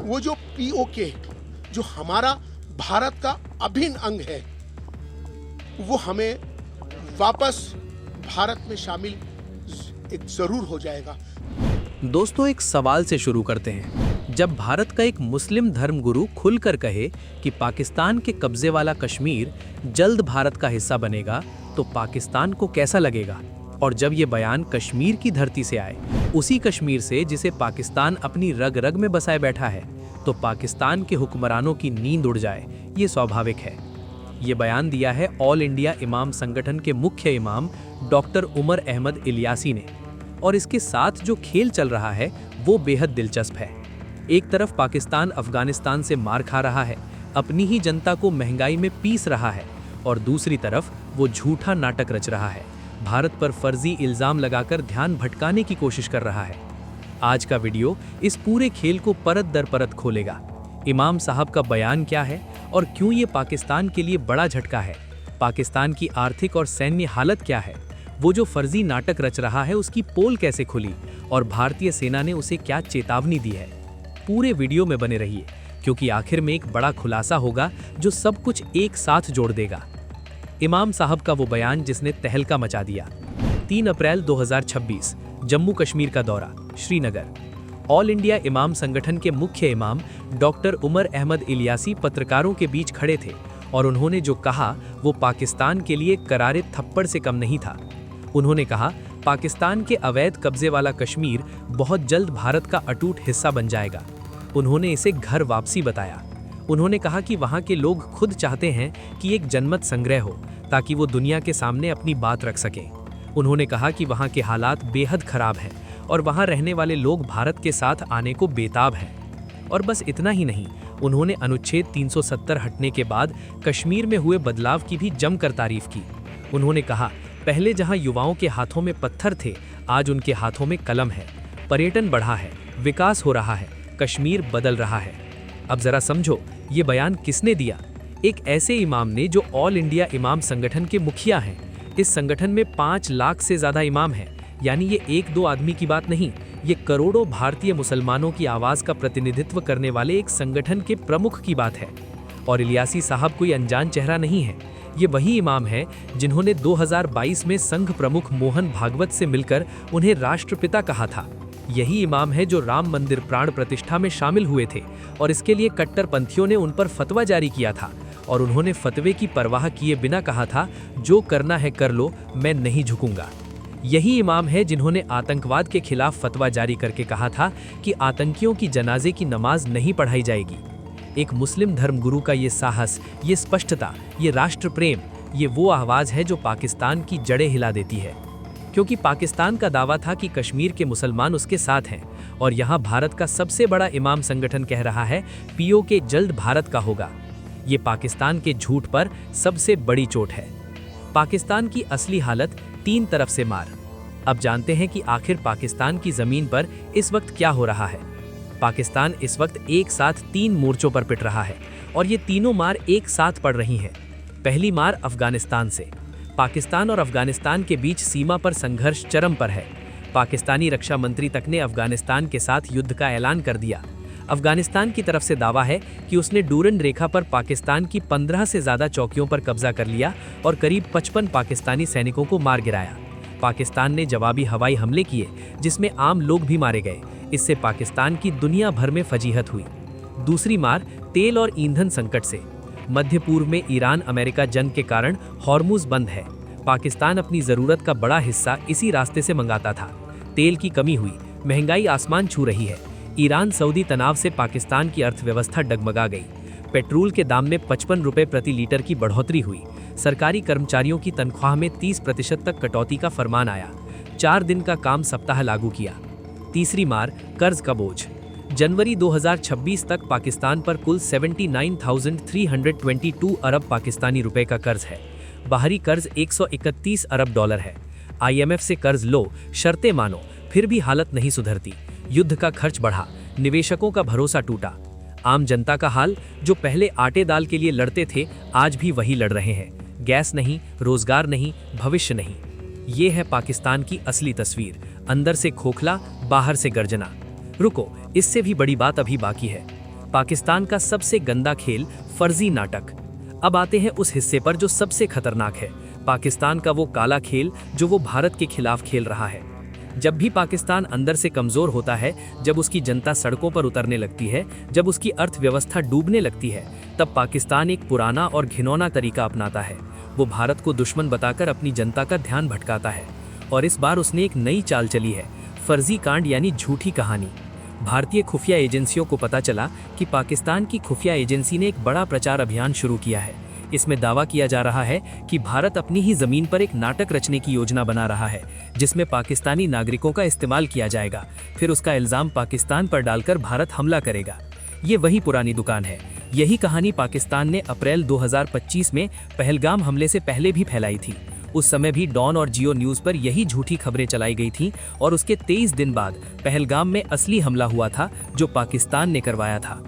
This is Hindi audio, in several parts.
वो जो पीओके, जो हमारा भारत का अभिन्न अंग है, वो हमें वापस भारत में शामिल एक जरूर हो जाएगा। दोस्तों, एक सवाल से शुरू करते हैं। जब भारत का एक मुस्लिम धर्मगुरु खुलकर कहे कि पाकिस्तान के कब्जे वाला कश्मीर जल्द भारत का हिस्सा बनेगा, तो पाकिस्तान को कैसा लगेगा? और जब ये बयान कश्मीर की धरती से आए, उसी कश्मीर से जिसे पाकिस्तान अपनी रग रग में बसाए बैठा है, तो पाकिस्तान के हुक्मरानों की नींद उड़ जाए, ये स्वाभाविक है। ये बयान दिया है ऑल इंडिया इमाम संगठन के मुख्य इमाम डॉक्टर उमर अहमद इलियासी ने। और इसके साथ जो खेल चल रहा है वो बेहद दिलचस्प है। एक तरफ पाकिस्तान अफगानिस्तान से मार खा रहा है, अपनी ही जनता को महंगाई में पीस रहा है, और दूसरी तरफ वो झूठा नाटक रच रहा है, भारत पर फर्जी इल्जाम लगाकर ध्यान भटकाने की कोशिश कर रहा है। आज का वीडियो इस पूरे खेल को परत दर परत खोलेगा। इमाम साहब का बयान क्या है और क्यों ये पाकिस्तान के लिए बड़ा झटका है? पाकिस्तान की आर्थिक और सैन्य हालत क्या है? वो जो फर्जी नाटक रच रहा है उसकी पोल कैसे खुली और भारतीय सेना ने उसे क्या चेतावनी दी है? पूरे वीडियो में बने रहिए, क्योंकि आखिर में एक बड़ा खुलासा होगा जो सब कुछ एक साथ जोड़ देगा। इमाम साहब का वो बयान जिसने तहलका मचा दिया। 3 अप्रैल 2026, जम्मू कश्मीर का दौरा, श्रीनगर। ऑल इंडिया इमाम संगठन के मुख्य इमाम डॉक्टर उमर अहमद इलियासी पत्रकारों के बीच खड़े थे और उन्होंने जो कहा वो पाकिस्तान के लिए करारे थप्पड़ से कम नहीं था। उन्होंने कहा, पाकिस्तान के अवैध कब्जे वाला कश्मीर बहुत जल्द भारत का अटूट हिस्सा बन जाएगा। उन्होंने इसे घर वापसी बताया। उन्होंने कहा कि वहाँ के लोग खुद चाहते हैं कि एक जनमत संग्रह हो, ताकि वो दुनिया के सामने अपनी बात रख सकें। उन्होंने कहा कि वहाँ के हालात बेहद खराब हैं और वहाँ रहने वाले लोग भारत के साथ आने को बेताब हैं। और बस इतना ही नहीं, उन्होंने अनुच्छेद 370 हटने के बाद कश्मीर में हुए बदलाव की भी जमकर तारीफ की। उन्होंने कहा, पहले जहाँ युवाओं के हाथों में पत्थर थे, आज उनके हाथों में कलम है। पर्यटन बढ़ा है, विकास हो रहा है, कश्मीर बदल रहा है। अब जरा समझो, ये बयान किसने दिया? एक ऐसे इमाम ने जो ऑल इंडिया इमाम संगठन के मुखिया हैं। इस संगठन में 5 लाख से ज्यादा इमाम हैं, यानी ये 1-2 आदमी की बात नहीं, ये करोड़ों भारतीय मुसलमानों की आवाज का प्रतिनिधित्व करने वाले एक संगठन के प्रमुख की बात है। और इलियासी साहब कोई अनजान चेहरा नहीं है। ये वही इमाम है जिन्होंने 2022 में संघ प्रमुख मोहन भागवत से मिलकर उन्हें राष्ट्रपिता कहा था। यही इमाम है जो राम मंदिर प्राण प्रतिष्ठा में शामिल हुए थे और इसके लिए कट्टरपंथियों ने उन पर फतवा जारी किया था, और उन्होंने फतवे की परवाह किए बिना कहा था, जो करना है कर लो, मैं नहीं झुकूंगा। यही इमाम है जिन्होंने आतंकवाद के खिलाफ फतवा जारी करके कहा था कि आतंकियों की जनाजे की नमाज नहीं पढ़ाई जाएगी। एक मुस्लिम धर्मगुरु का ये साहस, ये स्पष्टता, ये राष्ट्र प्रेम, ये वो आवाज है जो पाकिस्तान की जड़ें हिला देती है। क्योंकि पाकिस्तान का दावा था कि कश्मीर के मुसलमान उसके साथ हैं, और यहाँ भारत का सबसे बड़ा इमाम संगठन कह रहा है पीओके जल्द भारत का होगा। ये पाकिस्तान के झूठ पर सबसे बड़ी चोट है। पाकिस्तान की असली हालत 3 तरफ से मार। अब जानते हैं कि आखिर पाकिस्तान की जमीन पर इस वक्त क्या हो रहा है। पाकिस्तान इस वक्त एक साथ 3 मोर्चों पर पिट रहा है, और ये तीनों मार एक साथ पड़ रही हैं। पहली मार अफगानिस्तान से। पाकिस्तान और अफगानिस्तान के बीच सीमा पर संघर्ष चरम पर है। पाकिस्तानी रक्षा मंत्री तक ने अफगानिस्तान के साथ युद्ध का ऐलान कर दिया। अफगानिस्तान की तरफ से दावा है कि उसने डूरन रेखा पर पाकिस्तान की 15 से ज्यादा चौकियों पर कब्जा कर लिया और करीब 55 पाकिस्तानी सैनिकों को मार गिराया। पाकिस्तान ने जवाबी हवाई हमले किए, जिसमें आम लोग भी मारे गए। इससे पाकिस्तान की दुनिया भर में फजीहत हुई। दूसरी मार तेल और ईंधन संकट से। मध्य पूर्व में ईरान अमेरिका जंग के कारण हॉर्मुज बंद है। पाकिस्तान अपनी जरूरत का बड़ा हिस्सा इसी रास्ते से मंगाता था। तेल की कमी हुई, महंगाई आसमान छू रही है। ईरान सऊदी तनाव से पाकिस्तान की अर्थव्यवस्था डगमगा गई। पेट्रोल के दाम में 55 रुपए प्रति लीटर की बढ़ोतरी हुई। सरकारी कर्मचारियों की तनख्वाह में 30% तक कटौती का फरमान आया। 4 दिन का काम सप्ताह लागू किया। तीसरी मार कर्ज का बोझ। जनवरी 2026 तक पाकिस्तान पर कुल 79,322 अरब पाकिस्तानी रुपए का कर्ज है। बाहरी कर्ज 131 अरब डॉलर है। IMF से कर्ज लो, शर्तें मानो, फिर भी हालत नहीं सुधरती। युद्ध का खर्च बढ़ा, निवेशकों का भरोसा टूटा। आम जनता का हाल, जो पहले आटे दाल के लिए लड़ते थे, आज भी वही लड़ रहे हैं। गैस नहीं, रोजगार नहीं, भविष्य नहीं। ये है पाकिस्तान की असली तस्वीर। अंदर से खोखला, बाहर से गर्जना। रुको, इससे भी बड़ी बात अभी बाकी है। पाकिस्तान का सबसे गंदा खेल, फर्जी नाटक। अब आते हैं उस हिस्से पर जो सबसे खतरनाक है, पाकिस्तान का वो काला खेल जो वो भारत के खिलाफ खेल रहा है। जब भी पाकिस्तान अंदर से कमजोर होता है, जब उसकी जनता सड़कों पर उतरने लगती है, जब उसकी अर्थव्यवस्था डूबने लगती है, तब पाकिस्तान एक पुराना और घिनौना तरीका अपनाता है। वो भारत को दुश्मन बताकर अपनी जनता का ध्यान भटकाता है। और इस बार उसने एक नई चाल चली है, फर्जी कांड यानी झूठी कहानी। भारतीय खुफिया एजेंसियों को पता चला कि पाकिस्तान की खुफिया एजेंसी ने एक बड़ा प्रचार अभियान शुरू किया है। इसमें दावा किया जा रहा है कि भारत अपनी ही जमीन पर एक नाटक रचने की योजना बना रहा है, जिसमें पाकिस्तानी नागरिकों का इस्तेमाल किया जाएगा। फिर उसका इल्जाम पाकिस्तान पर डालकर भारत हमला करेगा। ये वही पुरानी दुकान है। यही कहानी पाकिस्तान ने अप्रैल 2025 में पहलगाम हमले से पहले भी फैलाई थी। उस समय भी डॉन और जियो न्यूज पर यही झूठी खबरें चलाई गई थीं और उसके 23 दिन बाद पहलगाम में असली हमला हुआ था जो पाकिस्तान ने करवाया था।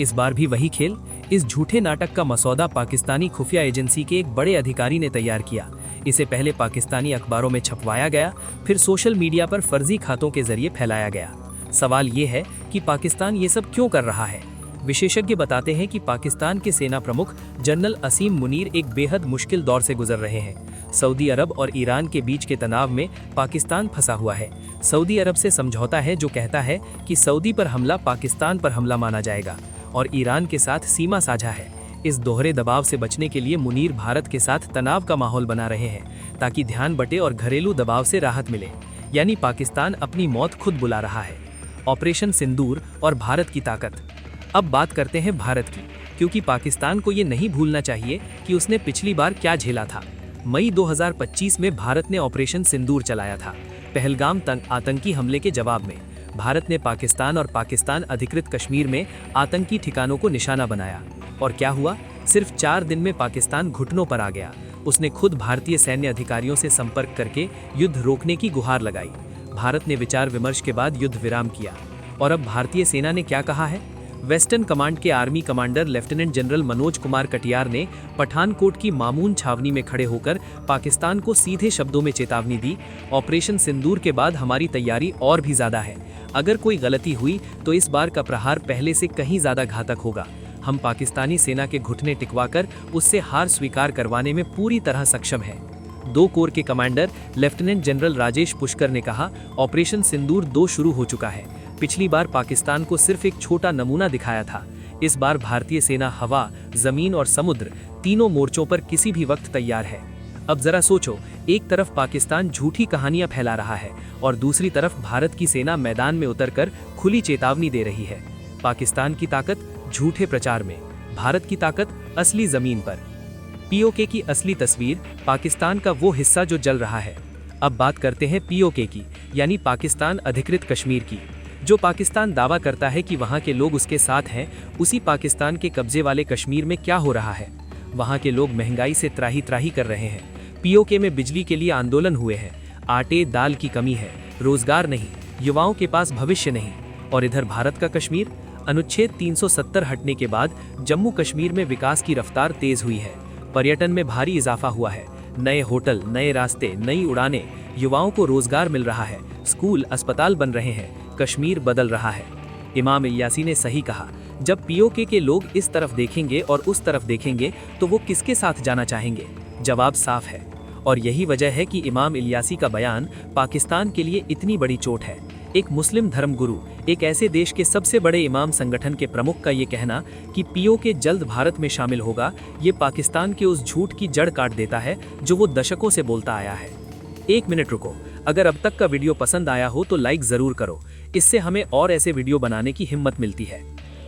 इस बार भी वही खेल। इस झूठे नाटक का मसौदा पाकिस्तानी खुफिया एजेंसी के एक बड़े अधिकारी ने तैयार किया। इसे पहले पाकिस्तानी अखबारों में छपवाया गया, फिर सोशल मीडिया पर फर्जी खातों के जरिए फैलाया गया। सवाल ये है कि पाकिस्तान ये सब क्यों कर रहा है। विशेषज्ञ बताते हैं कि पाकिस्तान के सेना प्रमुख जनरल असीम मुनीर एक बेहद मुश्किल दौर से गुजर रहे हैं। सऊदी अरब और ईरान के बीच के तनाव में पाकिस्तान फंसा हुआ है। सऊदी अरब से समझौता है जो कहता है कि सऊदी पर हमला पाकिस्तान पर हमला माना जाएगा, और ईरान के साथ सीमा साझा है। इस दोहरे दबाव से बचने के लिए मुनीर भारत के साथ तनाव का माहौल बना रहे हैं ताकि ध्यान बटे और घरेलू दबाव से राहत मिले। यानी पाकिस्तान अपनी मौत खुद बुला रहा है। ऑपरेशन सिंदूर और भारत की ताकत। अब बात करते हैं भारत की, क्योंकि पाकिस्तान को ये नहीं भूलना चाहिए कि उसने पिछली बार क्या झेला था। मई 2025 में भारत ने ऑपरेशन सिंदूर चलाया था। पहलगाम आतंकी हमले के जवाब में भारत ने पाकिस्तान और पाकिस्तान अधिकृत कश्मीर में आतंकी ठिकानों को निशाना बनाया। और क्या हुआ? सिर्फ 4 दिन में पाकिस्तान घुटनों पर आ गया। उसने खुद भारतीय सैन्य अधिकारियों से संपर्क करके युद्ध रोकने की गुहार लगाई। भारत ने विचार विमर्श के बाद युद्ध विराम किया। और अब भारतीय सेना ने क्या कहा है? वेस्टर्न कमांड के army commander lieutenant general Manoj Kumar Katiyar ने पठानकोट की मामून छावनी में खड़े होकर पाकिस्तान को सीधे शब्दों में चेतावनी दी, ऑपरेशन सिंदूर के बाद हमारी तैयारी और भी ज्यादा है। अगर कोई गलती हुई तो इस बार का प्रहार पहले से कहीं ज्यादा घातक होगा। हम पाकिस्तानी सेना के घुटने टिकवाकर उससे हार स्वीकार करवाने में पूरी तरह सक्षम है। 2 कोर के commander lieutenant general Rajesh Pushkar ने कहा, ऑपरेशन सिंदूर 2 शुरू हो चुका है। पिछली बार पाकिस्तान को सिर्फ एक छोटा नमूना दिखाया था। इस बार भारतीय सेना हवा, जमीन और समुद्र तीनों मोर्चों पर किसी भी वक्त तैयार है। अब जरा सोचो, एक तरफ पाकिस्तान झूठी कहानियां फैला रहा है और दूसरी तरफ भारत की सेना मैदान में उतरकर खुली चेतावनी दे रही है। पाकिस्तान की ताकत झूठे प्रचार में, भारत की ताकत असली जमीन पर। पीओके की असली तस्वीर, पाकिस्तान का वो हिस्सा जो जल रहा है। अब बात करते हैं पीओके की, यानी पाकिस्तान अधिकृत कश्मीर की। जो पाकिस्तान दावा करता है कि वहाँ के लोग उसके साथ हैं, उसी पाकिस्तान के कब्जे वाले कश्मीर में क्या हो रहा है? वहाँ के लोग महंगाई से त्राही त्राही कर रहे हैं। पीओके में बिजली के लिए आंदोलन हुए हैं। आटे दाल की कमी है, रोजगार नहीं, युवाओं के पास भविष्य नहीं। और इधर भारत का कश्मीर, अनुच्छेद 370 हटने के बाद जम्मू कश्मीर में विकास की रफ्तार तेज हुई है। पर्यटन में भारी इजाफा हुआ है। नए होटल, नए रास्ते, नई उड़ानें, युवाओं को रोजगार मिल रहा है। स्कूल, अस्पताल बन रहे हैं। कश्मीर बदल रहा है। इमाम इलियासी ने सही कहा, जब पीओके के लोग इस तरफ देखेंगे और उस तरफ देखेंगे तो वो किसके साथ जाना चाहेंगे? जवाब साफ है। और यही वजह है कि इमाम इलियासी का बयान पाकिस्तान के लिए इतनी बड़ी चोट है। एक मुस्लिम धर्मगुरु, एक ऐसे देश के सबसे बड़े इमाम संगठन के प्रमुख का ये कहना कि पीओके जल्द भारत में शामिल होगा, ये पाकिस्तान के उस झूठ की जड़ काट देता है जो वो दशकों से बोलता आया है। 1 मिनट रुको, अगर अब तक का वीडियो पसंद आया हो तो लाइक जरूर करो। इससे हमें और ऐसे वीडियो बनाने की हिम्मत मिलती है।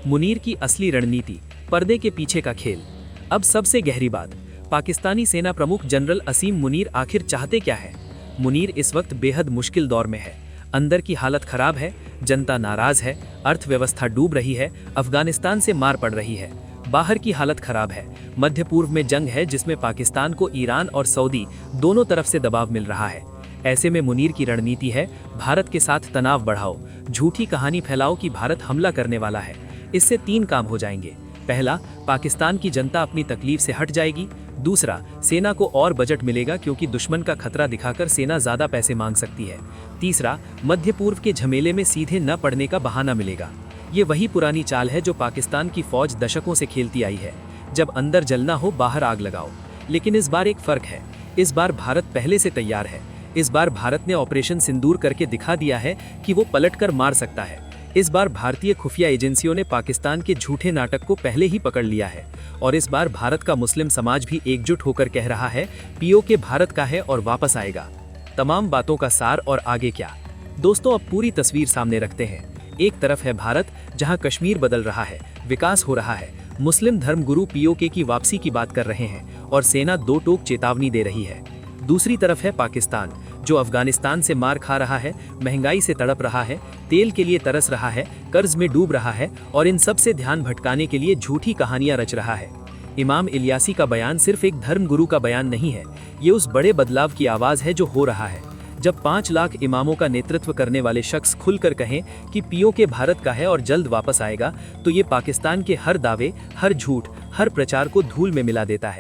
मुनीर की असली रणनीति, पर्दे के पीछे का खेल। अब सबसे गहरी बात, पाकिस्तानी सेना प्रमुख जनरल असीम मुनीर आखिर चाहते क्या है? मुनीर इस वक्त बेहद मुश्किल दौर में है। अंदर की हालत खराब है, जनता नाराज है, अर्थव्यवस्था डूब रही है, अफगानिस्तान से मार पड़ रही है। बाहर की हालत खराब है, मध्य पूर्व में जंग है जिसमें पाकिस्तान को ईरान और सऊदी दोनों तरफ से दबाव मिल रहा है। ऐसे में मुनीर की रणनीति है, भारत के साथ तनाव बढ़ाओ, झूठी कहानी फैलाओ कि भारत हमला करने वाला है। इससे 3 काम हो जाएंगे। पहला, पाकिस्तान की जनता अपनी तकलीफ से हट जाएगी। दूसरा, सेना को और बजट मिलेगा क्योंकि दुश्मन का खतरा दिखाकर सेना ज्यादा पैसे मांग सकती है। तीसरा, मध्य पूर्व के झमेले में सीधे न पड़ने का बहाना मिलेगा। ये वही पुरानी चाल है जो पाकिस्तान की फौज दशकों से खेलती आई है, जब अंदर जलना हो बाहर आग लगाओ। लेकिन इस बार एक फर्क है, इस बार भारत पहले से तैयार है। इस बार भारत ने ऑपरेशन सिंदूर करके दिखा दिया है कि वो पलटकर मार सकता है। इस बार भारतीय खुफिया एजेंसियों ने पाकिस्तान के झूठे नाटक को पहले ही पकड़ लिया है और इस बार भारत का मुस्लिम समाज भी एकजुट होकर कह रहा है पीओके भारत का है और वापस आएगा। तमाम बातों का सार और आगे क्या, दोस्तों अब पूरी तस्वीर सामने रखते हैं। एक तरफ है भारत, जहां कश्मीर बदल रहा है, विकास हो रहा है, मुस्लिम धर्मगुरु पीओके की वापसी की बात कर रहे हैं और सेना दो टोक चेतावनी दे रही है। दूसरी तरफ है पाकिस्तान, जो अफगानिस्तान से मार खा रहा है, महंगाई से तड़प रहा है, तेल के लिए तरस रहा है, कर्ज में डूब रहा है और इन सब से ध्यान भटकाने के लिए झूठी कहानियां रच रहा है। इमाम इलियासी का बयान सिर्फ एक धर्मगुरु का बयान नहीं है, ये उस बड़े बदलाव की आवाज है जो हो रहा है। जब 5 लाख इमामों का नेतृत्व करने वाले शख्स खुलकर कहें कि पीओके भारत का है और जल्द वापस आएगा, तो ये पाकिस्तान के हर दावे, हर झूठ, हर प्रचार को धूल में मिला देता है।